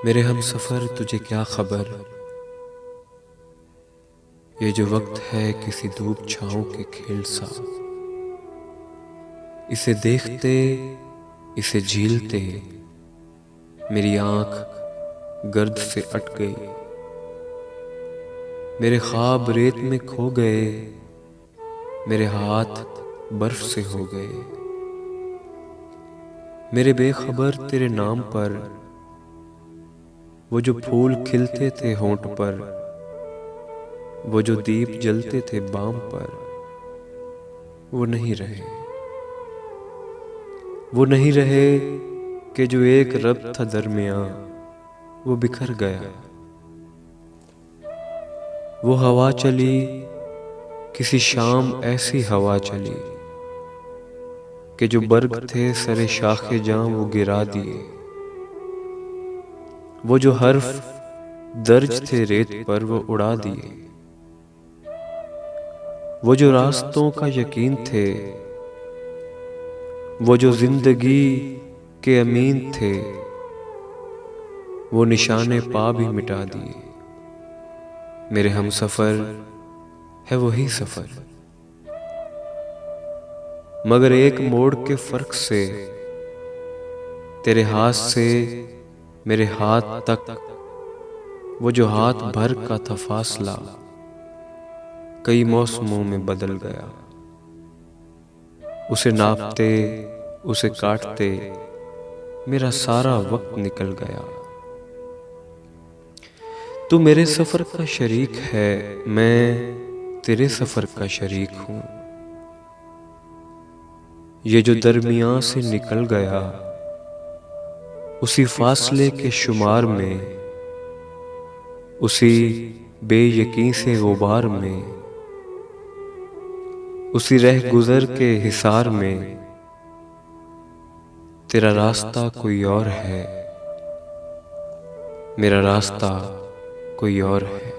मेरे हम सफ़र तुझे क्या खबर, ये जो वक्त है किसी धूप छाँव के खेल सा। इसे देखते इसे झीलते मेरी आँख गर्द से अट गई। मेरे ख्वाब रेत में खो गए, मेरे हाथ बर्फ से हो गए। मेरे बेखबर तेरे नाम पर वो जो फूल खिलते थे होंठ पर, वो जो दीप जलते थे बाम पर, वो नहीं रहे। वो नहीं रहे कि जो एक रब था दरमियां, वो बिखर गया। वो हवा चली, किसी शाम ऐसी हवा चली कि जो बर्ग थे सरे शाखे जां वो गिरा दिए। वो जो हर्फ दर्ज थे रेत पर वो उड़ा दिए। वो जो रास्तों का यकीन थे, वो जो जिंदगी के अमीन थे, वो निशाने पा भी मिटा दिए। मेरे हम सफ़र है वही सफ़र, मगर एक मोड़ के फर्क से, तेरे हाथ से मेरे हाथ तक वो जो हाथ भर का था फासला, कई मौसमों में बदल गया। उसे नापते उसे काटते मेरा सारा वक्त निकल गया। तू मेरे सफ़र का शरीक है, मैं तेरे सफ़र का शरीक हूँ। ये जो दरमियाँ से निकल गया, उसी फासले के शुमार में, उसी बेयकीन से गुबार में, उसी रह गुज़र के हिसार में, तेरा रास्ता कोई और है, मेरा रास्ता कोई और है।